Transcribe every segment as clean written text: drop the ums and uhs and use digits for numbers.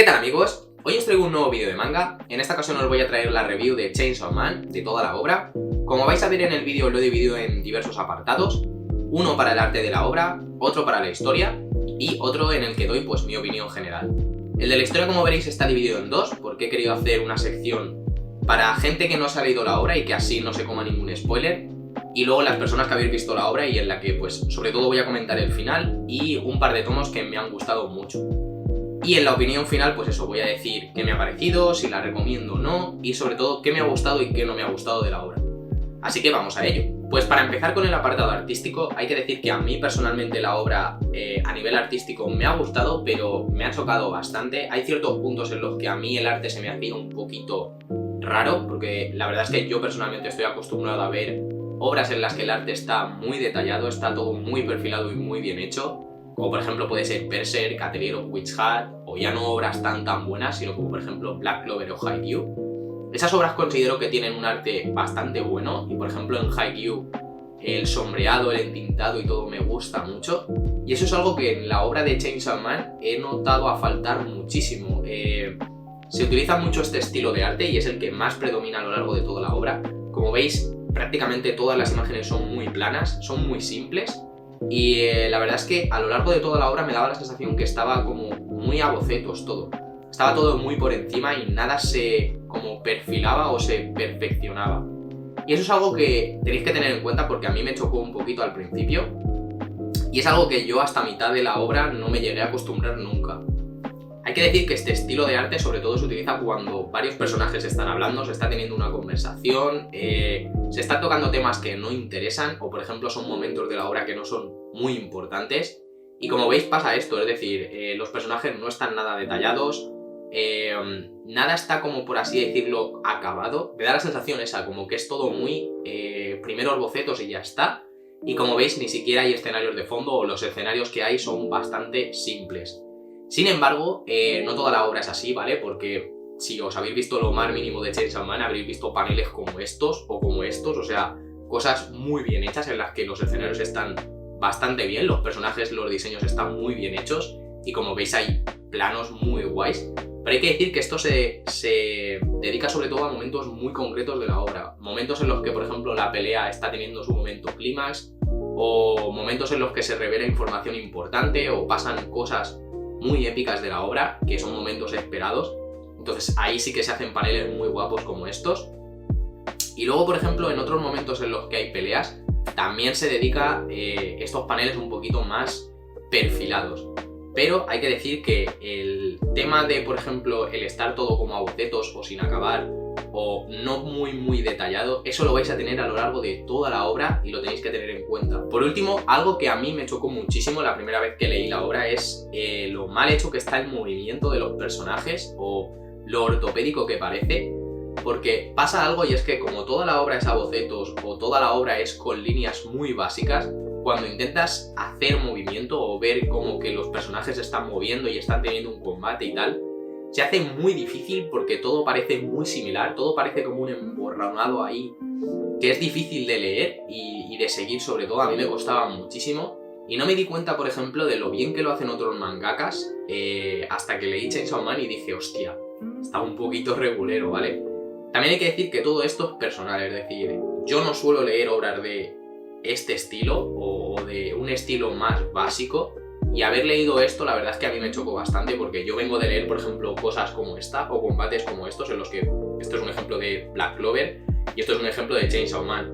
¿Qué tal, amigos? Hoy os traigo un nuevo vídeo de manga. En esta ocasión os voy a traer la review de Chainsaw Man, de toda la obra. Como vais a ver en el vídeo, lo he dividido en diversos apartados. Uno para el arte de la obra, otro para la historia y otro en el que doy pues mi opinión general. El de la historia, como veréis, está dividido en dos porque he querido hacer una sección para gente que no se ha leído la obra y que así no se coma ningún spoiler, y luego las personas que habéis visto la obra y en la que pues sobre todo voy a comentar el final y un par de tomos que me han gustado mucho. Y en la opinión final, pues eso, voy a decir qué me ha parecido, si la recomiendo o no, y sobre todo qué me ha gustado y qué no me ha gustado de la obra. Así que vamos a ello. Pues para empezar con el apartado artístico, hay que decir que a mí personalmente la obra a nivel artístico me ha gustado, pero me ha chocado bastante. Hay ciertos puntos en los que a mí el arte se me hacía un poquito raro, porque la verdad es que yo personalmente estoy acostumbrado a ver obras en las que el arte está muy detallado, está todo muy perfilado y muy bien hecho, como por ejemplo puede ser Berserk, Atelier of Witch Hat, o ya no obras tan buenas, sino como por ejemplo Black Clover o Haikyuu. Esas obras considero que tienen un arte bastante bueno, y por ejemplo en Haikyuu el sombreado, el entintado y todo me gusta mucho, y eso es algo que en la obra de Chainsaw Man he notado a faltar muchísimo. Se utiliza mucho este estilo de arte y es el que más predomina a lo largo de toda la obra. Como veis, prácticamente todas las imágenes son muy planas, son muy simples, y la verdad es que a lo largo de toda la obra me daba la sensación que estaba como muy a bocetos todo. Estaba todo muy por encima y nada se como perfilaba o se perfeccionaba. Y eso es algo que tenéis que tener en cuenta porque a mí me chocó un poquito al principio, y es algo que yo hasta mitad de la obra no me llegué a acostumbrar nunca. Hay que decir que este estilo de arte sobre todo se utiliza cuando varios personajes están hablando, se está teniendo una conversación, se están tocando temas que no interesan, o por ejemplo son momentos de la obra que no son muy importantes, y como veis pasa esto, es decir, los personajes no están nada detallados, nada está como por así decirlo acabado, me da la sensación esa, como que es todo muy primeros bocetos y ya está, y como veis ni siquiera hay escenarios de fondo, o los escenarios que hay son bastante simples. Sin embargo, no toda la obra es así, ¿vale? Porque si os habéis visto lo más mínimo de Chainsaw Man, habréis visto paneles como estos o como estos, o sea, cosas muy bien hechas en las que los escenarios están bastante bien, los personajes, los diseños están muy bien hechos y como veis hay planos muy guays. Pero hay que decir que esto se dedica sobre todo a momentos muy concretos de la obra, momentos en los que, por ejemplo, la pelea está teniendo su momento clímax, o momentos en los que se revela información importante o pasan cosas muy épicas de la obra, que son momentos esperados. Entonces ahí sí que se hacen paneles muy guapos como estos. Y luego, por ejemplo, en otros momentos en los que hay peleas, también se dedica estos paneles un poquito más perfilados. Pero hay que decir que el tema de, por ejemplo, el estar todo como a bocetos o sin acabar, o no muy detallado, eso lo vais a tener a lo largo de toda la obra y lo tenéis que tener en cuenta. Por último, algo que a mí me chocó muchísimo la primera vez que leí la obra es lo mal hecho que está el movimiento de los personajes o lo ortopédico que parece, porque pasa algo, y es que como toda la obra es a bocetos o toda la obra es con líneas muy básicas, cuando intentas hacer movimiento o ver como que los personajes se están moviendo y están teniendo un combate y tal, se hace muy difícil porque todo parece muy similar, todo parece como un emborronado ahí que es difícil de leer y de seguir. Sobre todo a mí me costaba muchísimo y no me di cuenta, por ejemplo, de lo bien que lo hacen otros mangakas hasta que leí Chainsaw Man y dije, hostia, está un poquito regulero, ¿vale? También hay que decir que todo esto es personal, es decir, yo no suelo leer obras de este estilo o de un estilo más básico, y haber leído esto la verdad es que a mí me chocó bastante porque yo vengo de leer, por ejemplo, cosas como esta o combates como estos en los que esto es un ejemplo de Black Clover y esto es un ejemplo de Chainsaw Man.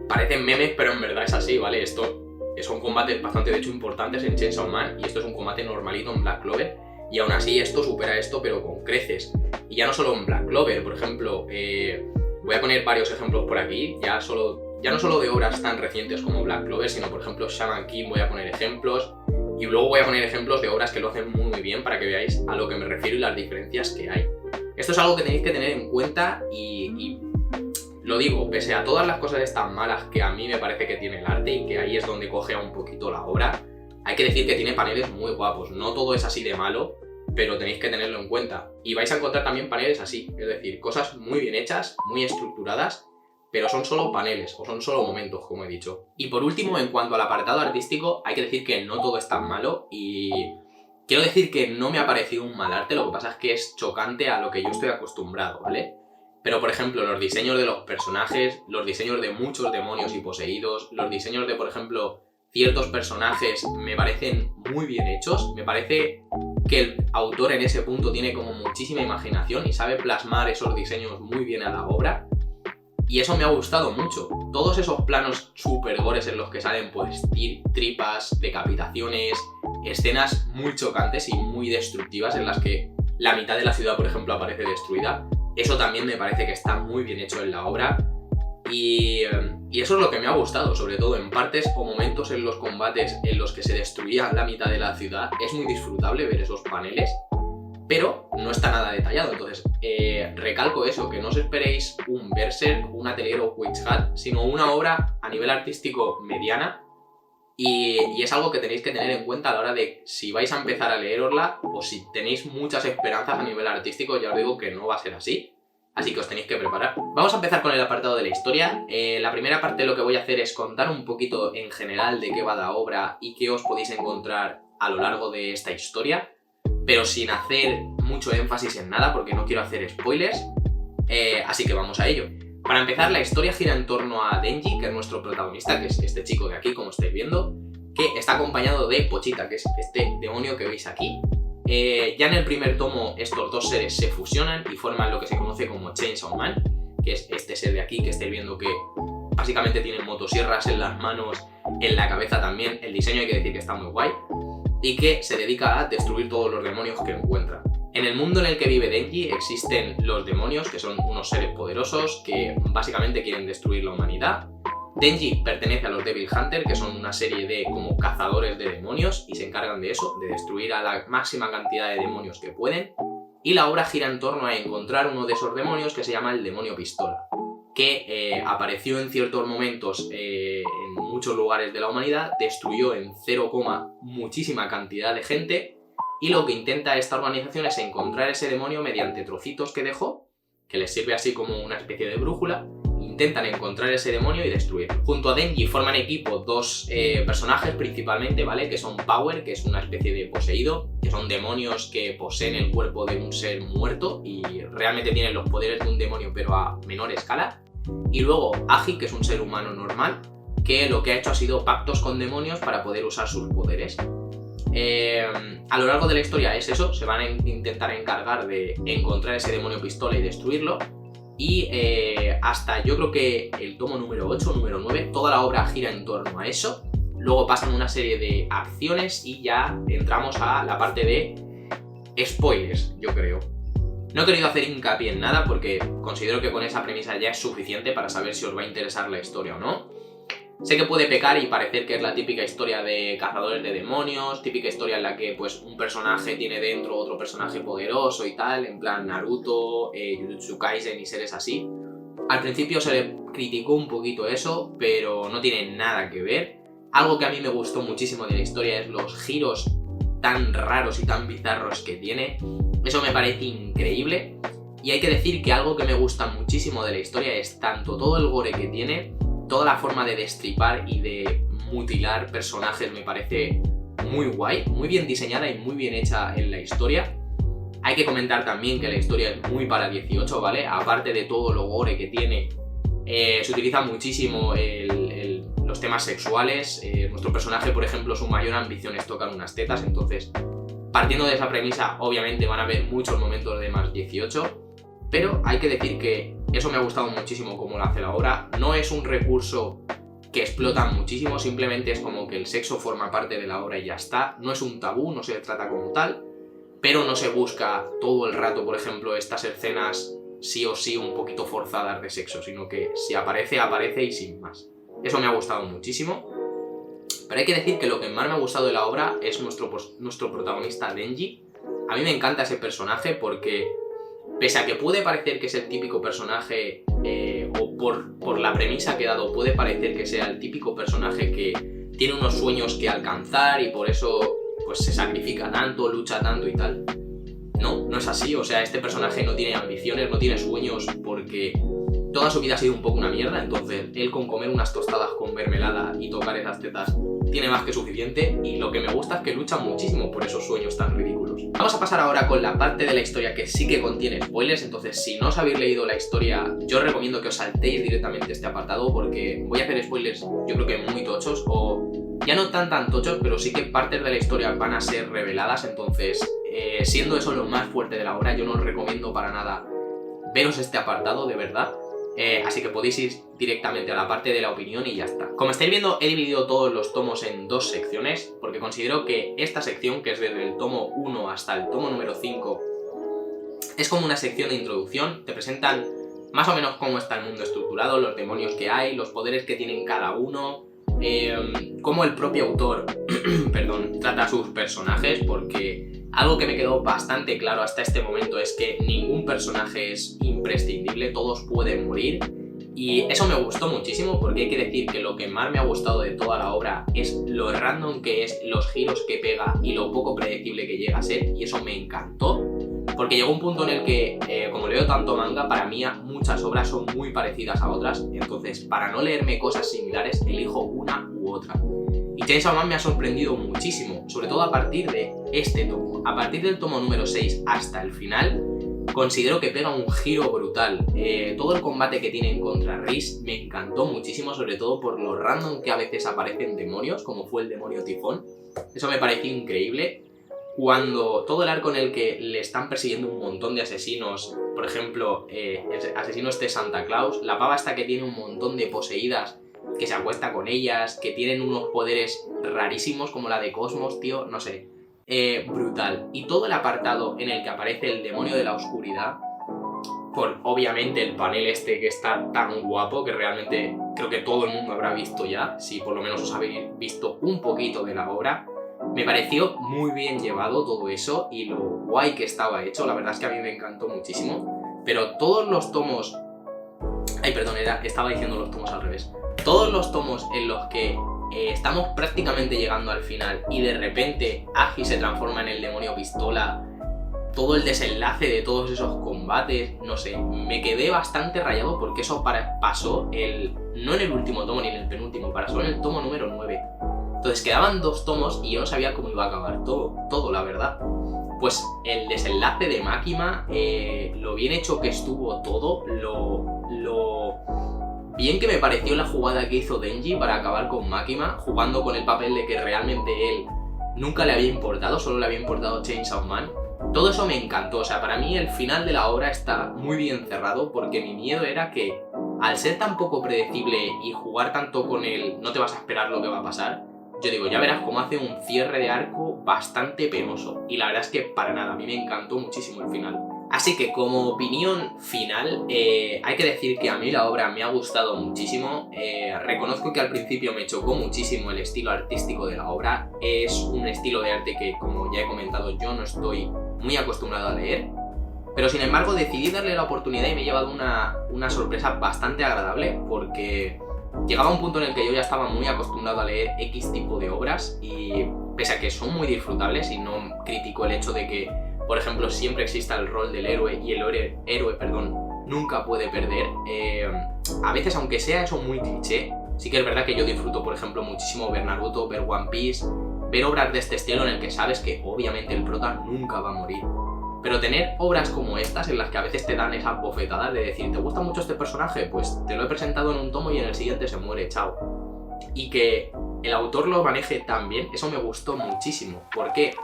Parecen memes, pero en verdad es así, ¿vale? Esto son combates bastante de hecho importantes en Chainsaw Man y esto es un combate normalito en Black Clover, y aún así esto supera esto pero con creces. Y ya no solo en Black Clover, por ejemplo, voy a poner varios ejemplos por aquí, ya no solo de obras tan recientes como Black Clover, sino por ejemplo Shaman King, voy a poner ejemplos, y luego voy a poner ejemplos de obras que lo hacen muy bien para que veáis a lo que me refiero y las diferencias que hay. Esto es algo que tenéis que tener en cuenta y lo digo, pese a todas las cosas estas malas que a mí me parece que tiene el arte y que ahí es donde cojea un poquito la obra, hay que decir que tiene paneles muy guapos, no todo es así de malo, pero tenéis que tenerlo en cuenta. Y vais a encontrar también paneles así, es decir, cosas muy bien hechas, muy estructuradas, pero son solo paneles o son solo momentos, como he dicho. Y por último, en cuanto al apartado artístico, hay que decir que no todo es tan malo y Quiero decir que no me ha parecido un mal arte, lo que pasa es que es chocante a lo que yo estoy acostumbrado, ¿vale? Pero, por ejemplo, los diseños de los personajes, los diseños de muchos demonios y poseídos, los diseños de, por ejemplo, ciertos personajes me parecen muy bien hechos. Me parece que el autor en ese punto tiene como muchísima imaginación y sabe plasmar esos diseños muy bien a la obra. Y eso me ha gustado mucho. Todos esos planos super gores en los que salen pues tripas, decapitaciones, escenas muy chocantes y muy destructivas en las que la mitad de la ciudad, por ejemplo, aparece destruida. Eso también me parece que está muy bien hecho en la obra. Y eso es lo que me ha gustado, sobre todo en partes o momentos en los combates en los que se destruía la mitad de la ciudad. Es muy disfrutable ver esos paneles, pero no está nada detallado. Entonces, recalco eso, que no os esperéis un Berserk, un Atelier of Witch Hat, sino una obra a nivel artístico mediana, y es algo que tenéis que tener en cuenta a la hora de si vais a empezar a leerosla o si tenéis muchas esperanzas a nivel artístico. Ya os digo que no va a ser así, así que os tenéis que preparar. Vamos a empezar con el apartado de la historia. La primera parte lo que voy a hacer es contar un poquito en general de qué va la obra y qué os podéis encontrar a lo largo de esta historia, pero sin hacer mucho énfasis en nada porque no quiero hacer spoilers, así que vamos a ello. Para empezar, la historia gira en torno a Denji, que es nuestro protagonista, que es este chico de aquí, como estáis viendo, que está acompañado de Pochita, que es este demonio que veis aquí. Ya en el primer tomo estos dos seres se fusionan y forman lo que se conoce como Chainsaw Man, que es este ser de aquí que estáis viendo que básicamente tiene motosierras en las manos, en la cabeza también. El diseño hay que decir que está muy guay, y que se dedica a destruir todos los demonios que encuentra. En el mundo en el que vive Denji existen los demonios, que son unos seres poderosos que básicamente quieren destruir la humanidad. Denji pertenece a los Devil Hunter, que son una serie de como cazadores de demonios y se encargan de eso, de destruir a la máxima cantidad de demonios que pueden. Y la obra gira en torno a encontrar uno de esos demonios que se llama el demonio pistola, que apareció en ciertos momentos en muchos lugares de la humanidad, destruyó en 0, muchísima cantidad de gente, y lo que intenta esta organización es encontrar ese demonio mediante trocitos que dejó, que les sirve así como una especie de brújula. Intentan encontrar ese demonio y destruirlo. Junto a Denji forman equipo dos personajes principalmente, ¿vale? Que son Power, que es una especie de poseído, que son demonios que poseen el cuerpo de un ser muerto y realmente tienen los poderes de un demonio pero a menor escala. Y luego Agi, que es un ser humano normal, que lo que ha hecho ha sido pactos con demonios para poder usar sus poderes. A lo largo de la historia es eso, se van a intentar encargar de encontrar ese demonio pistola y destruirlo. Y hasta yo creo que el tomo número 8 o número 9, toda la obra gira en torno a eso. Luego pasan una serie de acciones y ya entramos a la parte de spoilers, yo creo. No he querido hacer hincapié en nada porque considero que con esa premisa ya es suficiente para saber si os va a interesar la historia o no. Sé que puede pecar y parecer que es la típica historia de cazadores de demonios, típica historia en la que pues un personaje tiene dentro otro personaje poderoso y tal, en plan Naruto, Jujutsu Kaisen y seres así. Al principio se le criticó un poquito eso, pero no tiene nada que ver. Algo que a mí me gustó muchísimo de la historia es los giros tan raros y tan bizarros que tiene. Eso me parece increíble. Y hay que decir que algo que me gusta muchísimo de la historia es tanto todo el gore que tiene, toda la forma de destripar y de mutilar personajes me parece muy guay, muy bien diseñada y muy bien hecha en la historia. Hay que comentar también que la historia es muy para 18, ¿vale? Aparte de todo lo gore que tiene, se utiliza muchísimo los temas sexuales. Nuestro personaje, por ejemplo, su mayor ambición es tocar unas tetas, entonces, partiendo de esa premisa, obviamente van a haber muchos momentos de más 18, pero hay que decir que eso me ha gustado muchísimo como lo hace la obra. No es un recurso que explota muchísimo, simplemente es como que el sexo forma parte de la obra y ya está. No es un tabú, no se trata como tal, pero no se busca todo el rato, por ejemplo, estas escenas sí o sí un poquito forzadas de sexo, sino que si aparece, aparece y sin más. Eso me ha gustado muchísimo. Pero hay que decir que lo que más me ha gustado de la obra es nuestro protagonista Denji. A mí me encanta ese personaje porque, pese a que puede parecer que es el típico personaje, o por la premisa que he dado, puede parecer que sea el típico personaje que tiene unos sueños que alcanzar y por eso pues se sacrifica tanto, lucha tanto y tal. No es así. O sea, este personaje no tiene ambiciones, no tiene sueños porque toda su vida ha sido un poco una mierda. Entonces, él con comer unas tostadas con mermelada y tocar esas tetas tiene más que suficiente y lo que me gusta es que lucha muchísimo por esos sueños tan ridículos. Vamos a pasar ahora con la parte de la historia que sí que contiene spoilers, entonces si no os habéis leído la historia, yo os recomiendo que os saltéis directamente este apartado porque voy a hacer spoilers yo creo que muy tochos, o ya no tan tochos, pero sí que partes de la historia van a ser reveladas, entonces siendo eso lo más fuerte de la obra, yo no os recomiendo para nada veros este apartado, de verdad. Así que podéis ir directamente a la parte de la opinión y ya está. Como estáis viendo, he dividido todos los tomos en dos secciones, porque considero que esta sección, que es desde el tomo 1 hasta el tomo número 5, es como una sección de introducción. Te presentan más o menos cómo está el mundo estructurado, los demonios que hay, los poderes que tienen cada uno, cómo el propio autor perdón, trata a sus personajes, porque algo que me quedó bastante claro hasta este momento es que ningún personaje es imprescindible, todos pueden morir. Y eso me gustó muchísimo porque hay que decir que lo que más me ha gustado de toda la obra es lo random que es, los giros que pega y lo poco predecible que llega a ser, y eso me encantó. Porque llegó un punto en el que, como leo tanto manga, para mí muchas obras son muy parecidas a otras, entonces para no leerme cosas similares elijo una u otra. Y Chainsaw Man me ha sorprendido muchísimo, sobre todo a partir de este tomo. A partir del tomo número 6 hasta el final, considero que pega un giro brutal. Todo el combate que tienen contra Riz me encantó muchísimo, sobre todo por lo random que a veces aparecen demonios, como fue el demonio Tifón. Eso me pareció increíble. Cuando todo el arco en el que le están persiguiendo un montón de asesinos, por ejemplo, el asesino este Santa Claus, la pava esta que tiene un montón de poseídas, que se acuesta con ellas, que tienen unos poderes rarísimos como la de Cosmos, tío, no sé, brutal. Y todo el apartado en el que aparece el demonio de la oscuridad, por obviamente el panel este que está tan guapo, que realmente creo que todo el mundo habrá visto ya, si por lo menos os habéis visto un poquito de la obra. Me pareció muy bien llevado todo eso y lo guay que estaba hecho, la verdad es que a mí me encantó muchísimo. Pero todos los tomos... Ay, perdón, estaba diciendo los tomos al revés. Todos los tomos en los que estamos prácticamente llegando al final y de repente Agi se transforma en el demonio pistola, todo el desenlace de todos esos combates, no sé, me quedé bastante rayado porque eso pasó no en el último tomo ni en el penúltimo, pasó en el tomo número 9. Entonces quedaban 2 tomos y yo no sabía cómo iba a acabar todo, la verdad. Pues el desenlace de Makima, lo bien hecho que estuvo todo, lo bien que me pareció la jugada que hizo Denji para acabar con Makima, jugando con el papel de que realmente él nunca le había importado, solo le había importado Chainsaw Man. Todo eso me encantó, o sea, para mí el final de la obra está muy bien cerrado porque mi miedo era que, al ser tan poco predecible y jugar tanto con él, no te vas a esperar lo que va a pasar. Yo digo, ya verás cómo hace un cierre de arco bastante penoso. Y la verdad es que para nada, a mí me encantó muchísimo el final. Así que como opinión final, hay que decir que a mí la obra me ha gustado muchísimo. Reconozco que al principio me chocó muchísimo el estilo artístico de la obra. Es un estilo de arte que, como ya he comentado, yo no estoy muy acostumbrado a leer. Pero sin embargo decidí darle la oportunidad y me he llevado una sorpresa bastante agradable porque... llegaba un punto en el que yo ya estaba muy acostumbrado a leer X tipo de obras y pese a que son muy disfrutables y no critico el hecho de que, por ejemplo, siempre exista el rol del héroe y el héroe nunca puede perder, a veces aunque sea eso muy cliché, sí que es verdad que yo disfruto, por ejemplo, muchísimo ver Naruto, ver One Piece, ver obras de este estilo en el que sabes que obviamente el prota nunca va a morir. Pero tener obras como estas, en las que a veces te dan esas bofetadas de decir, ¿te gusta mucho este personaje? Pues te lo he presentado en un tomo y en el siguiente se muere, chao. Y que el autor lo maneje tan bien, eso me gustó muchísimo. ¿Por qué?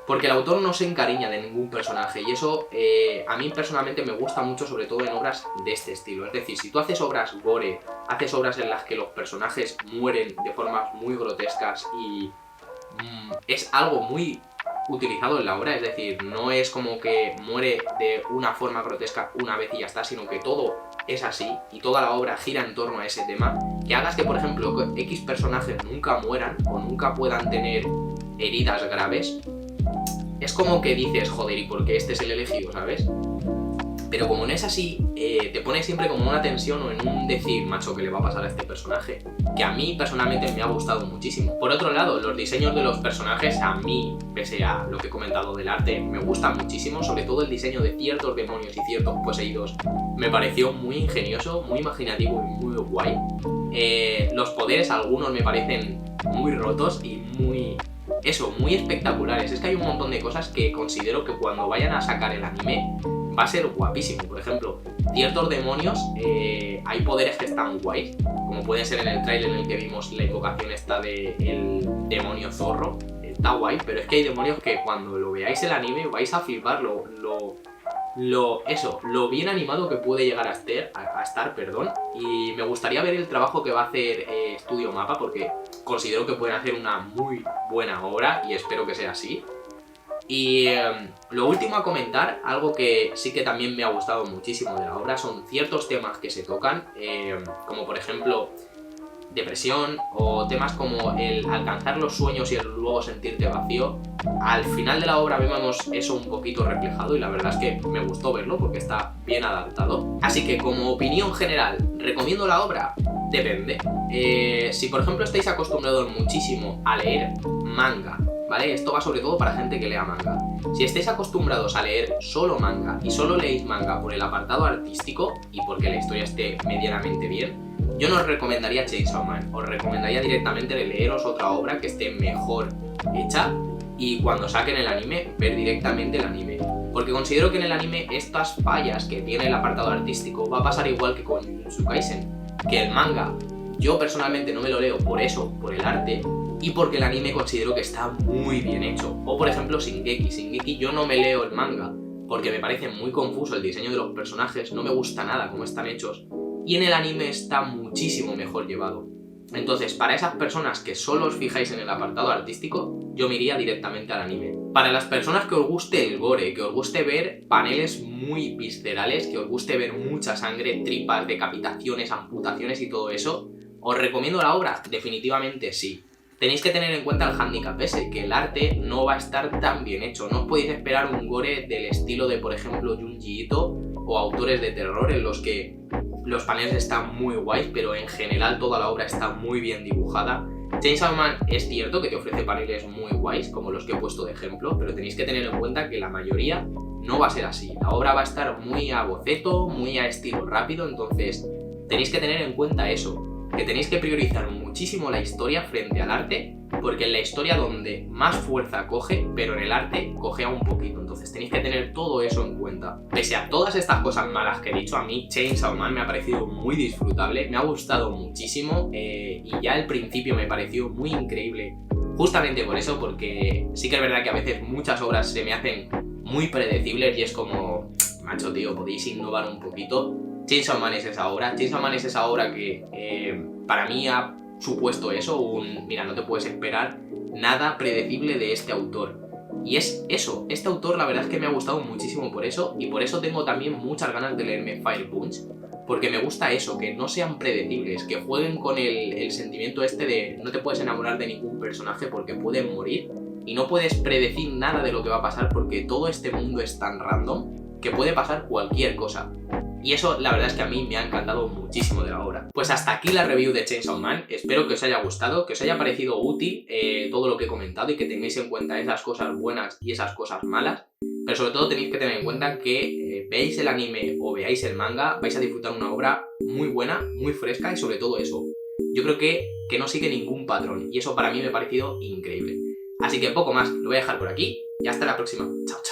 Porque el autor no se encariña de ningún personaje y eso a mí personalmente me gusta mucho, sobre todo en obras de este estilo. Es decir, si tú haces obras gore, haces obras en las que los personajes mueren de formas muy grotescas y es algo muy utilizado en la obra, es decir, no es como que muere de una forma grotesca una vez y ya está, sino que todo es así y toda la obra gira en torno a ese tema, que hagas que, por ejemplo, X personajes nunca mueran o nunca puedan tener heridas graves, es como que dices, joder, ¿y por qué este es el elegido, sabes? Pero como no es así, te pone siempre como una tensión o en un decir, macho, ¿qué le va a pasar a este personaje? Que a mí personalmente me ha gustado muchísimo. Por otro lado, los diseños de los personajes a mí, pese a lo que he comentado del arte, me gustan muchísimo, sobre todo el diseño de ciertos demonios y ciertos poseídos. Me pareció muy ingenioso, muy imaginativo y muy guay. Los poderes, algunos me parecen muy rotos y muy espectaculares. Es que hay un montón de cosas que considero que cuando vayan a sacar el anime va a ser guapísimo. Por ejemplo, ciertos demonios, hay poderes que están guays, como puede ser en el trailer en el que vimos la invocación esta del demonio zorro. Está guay, pero es que hay demonios que cuando lo veáis el anime vais a flipar lo bien animado que puede llegar a estar, perdón. Y me gustaría ver el trabajo que va a hacer Studio Mappa, porque considero que pueden hacer una muy buena obra y espero que sea así. Y lo último a comentar, algo que sí que también me ha gustado muchísimo de la obra, son ciertos temas que se tocan, como por ejemplo depresión o temas como el alcanzar los sueños y el luego sentirte vacío. Al final de la obra vemos eso un poquito reflejado y la verdad es que me gustó verlo porque está bien adaptado. Así que como opinión general, ¿recomiendo la obra? Depende. Si por ejemplo estáis acostumbrados muchísimo a leer manga, ¿vale? Esto va sobre todo para gente que lea manga. Si estáis acostumbrados a leer solo manga y solo leéis manga por el apartado artístico y porque la historia esté medianamente bien, yo no os recomendaría Chainsaw Man, os recomendaría directamente leeros otra obra que esté mejor hecha y cuando saquen el anime, ver directamente el anime. Porque considero que en el anime estas fallas que tiene el apartado artístico va a pasar igual que con Jujutsu Kaisen, que el manga yo personalmente no me lo leo por eso, por el arte, y porque el anime considero que está muy bien hecho. O por ejemplo Shingeki yo no me leo el manga porque me parece muy confuso el diseño de los personajes, no me gusta nada cómo están hechos. Y en el anime está muchísimo mejor llevado. Entonces, para esas personas que solo os fijáis en el apartado artístico, yo me iría directamente al anime. Para las personas que os guste el gore, que os guste ver paneles muy viscerales, que os guste ver mucha sangre, tripas, decapitaciones, amputaciones y todo eso, ¿os recomiendo la obra? Definitivamente sí. Tenéis que tener en cuenta el handicap ese, que el arte no va a estar tan bien hecho. No os podéis esperar un gore del estilo de, por ejemplo, Junji Ito o autores de terror en los que los paneles están muy guays, pero en general toda la obra está muy bien dibujada. Chainsaw Man es cierto que te ofrece paneles muy guays, como los que he puesto de ejemplo, pero tenéis que tener en cuenta que la mayoría no va a ser así. La obra va a estar muy a boceto, muy a estilo rápido, entonces tenéis que tener en cuenta eso, que tenéis que priorizar muchísimo la historia frente al arte, porque en la historia donde más fuerza coge, pero en el arte cojea un poquito, entonces tenéis que tener todo eso en cuenta. Pese a todas estas cosas malas que he dicho, a mí Chainsaw Man me ha parecido muy disfrutable, me ha gustado muchísimo y ya al principio me pareció muy increíble, justamente por eso, porque sí que es verdad que a veces muchas obras se me hacen muy predecibles y es como, macho tío, podéis innovar un poquito. Chainsaw Man es esa obra, que para mí ha supuesto eso, mira, no te puedes esperar nada predecible de este autor. Y es eso, este autor la verdad es que me ha gustado muchísimo por eso, y por eso tengo también muchas ganas de leerme Fire Punch, porque me gusta eso, que no sean predecibles, que jueguen con el sentimiento este de no te puedes enamorar de ningún personaje porque pueden morir, y no puedes predecir nada de lo que va a pasar porque todo este mundo es tan random que puede pasar cualquier cosa. Y eso la verdad es que a mí me ha encantado muchísimo de la obra. Pues hasta aquí la review de Chainsaw Man, espero que os haya gustado, que os haya parecido útil todo lo que he comentado y que tengáis en cuenta esas cosas buenas y esas cosas malas, pero sobre todo tenéis que tener en cuenta que veáis el anime o veáis el manga, vais a disfrutar una obra muy buena, muy fresca y sobre todo eso, yo creo que no sigue ningún patrón y eso para mí me ha parecido increíble. Así que poco más, lo voy a dejar por aquí y hasta la próxima, chao.